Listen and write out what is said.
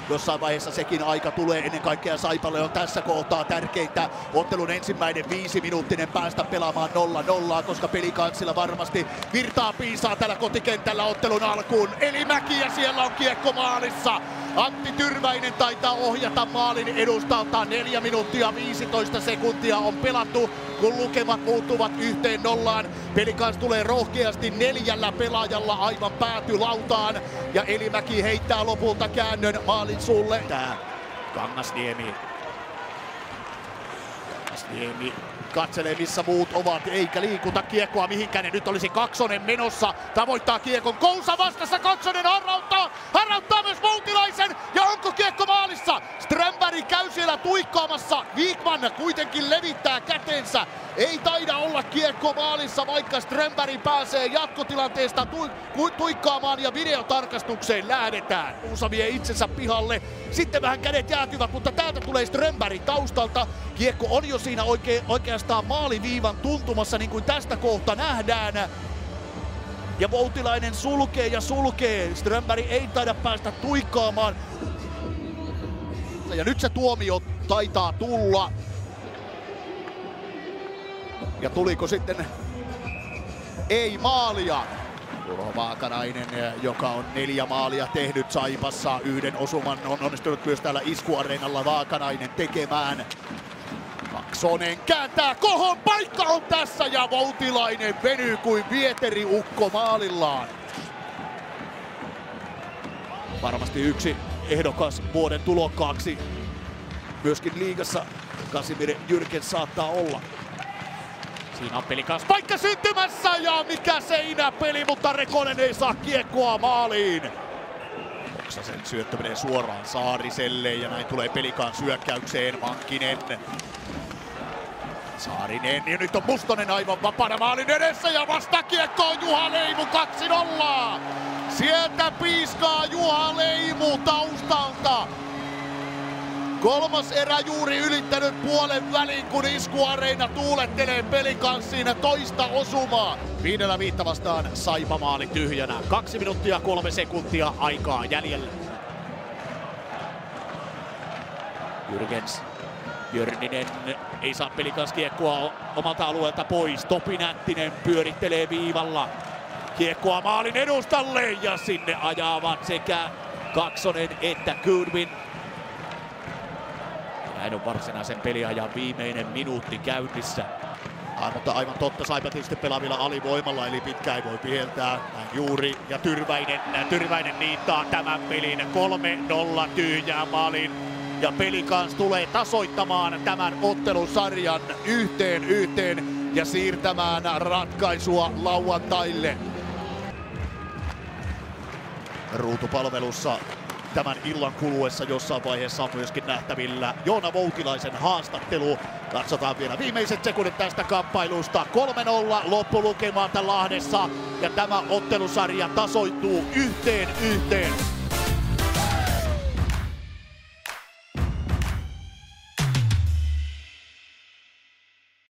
jossain vaiheessa sekin aika tulee. Ennen kaikkea Saipalle on tässä kohtaa tärkeintä ottelun ensimmäinen 5-minuuttinen päästä pelaamaan 0-0, koska Pelicansilla varmasti virtaa piisaa tällä kotikentällä ottelun alkuun. Elimäki ja siellä on kiekko maalissa. Antti Tyrväinen taitaa ohjata maalin edustalta. 4 minuuttia 15 sekuntia on pelattu, kun lukemat muuttuvat 1-0. Pelicans tulee rohkeasti 4 pelaajalla aivan päätylautaan. Ja Elimäki heittää lopulta käännön maalin suulle. Tää Kangasniemi katselee missä muut ovat, eikä liikuta kiekkoa mihinkään. Ja nyt olisi Kaksonen menossa, tavoittaa kiekon. Kousa vastassa, Kaksonen harrauttaa myös Voutilaisen. Ja onko kiekko maalissa? Strömberg käy siellä tuikkaamassa. Wikman kuitenkin levittää kätensä. Ei taida olla kiekko maalissa, vaikka Strömberg pääsee jatkotilanteesta tuikkaamaan ja videotarkastukseen lähdetään. Uusa vie itsensä pihalle. Sitten vähän kädet jäätyvät, mutta täältä tulee Strömberg taustalta. Kiekko on jo siinä oikeastaan maaliviivan tuntumassa, niin kuin tästä kohta nähdään. Ja Voutilainen sulkee ja sulkee. Strömberg ei taida päästä tuikkaamaan. Ja nyt se tuomio taitaa tulla. Ja tuliko sitten ei maalia? Urho Vaakanainen, joka on 4 maalia tehnyt Saipassa. 1 osuman on onnistunut myös täällä iskuareenalla Vaakanainen tekemään. Kaksonen kääntää kohon, paikka on tässä ja Voutilainen venyy kuin vieteriukko maalillaan. Varmasti yksi ehdokas vuoden tulokkaaksi myöskin liigassa Casimir Jürgens saattaa olla. Siinä on Pelicans paikka syntymässä ja mikä seinäpeli, mutta Rekonen ei saa kiekkoa maaliin. Oksasen syöttö menee suoraan Saariselle ja näin tulee Pelicans hyökkäykseen. Mankinen. Saarinen ja nyt on Mustonen aivan vapaana maalin edessä ja vastakiekko on Juha Leimu 2-0. Sieltä piiskaa Juha Leimu taustalta. 3. erä juuri ylittänyt puolen väliin, kun iskuareena tuulettelee Pelicansin toista osumaa. 5-5 vastaan Saipa maali tyhjänä. 2 minuuttia 3 sekuntia aikaa jäljellä. Jürgens. Jörninen ei saa Pelicans kiekkoa omalta alueelta pois. Topi Nättinen pyörittelee viivalla. Kiekkoa maalin edustalle ja sinne ajavat sekä Kaksonen että Goodwin. Näin on varsinaisen peliajan viimeinen minuutti käynnissä. Mutta aivan totta, Saipa tietysti pelaavilla alivoimalla, eli pitkä ei voi viheltää. Näin juuri, ja Tyrväinen niittaa tämän pelin 3-0 tyhjää maalin. Ja Pelicans tulee tasoittamaan tämän ottelusarjan 1-1 ja siirtämään ratkaisua lauantaille. Ruutupalvelussa tämän illan kuluessa jossain vaiheessa on myöskin nähtävillä Joona Voutilaisen haastattelu. Katsotaan vielä viimeiset sekunnit tästä kamppailusta. 3-0 loppulukemalta Lahdessa ja tämä ottelusarja tasoittuu 1-1.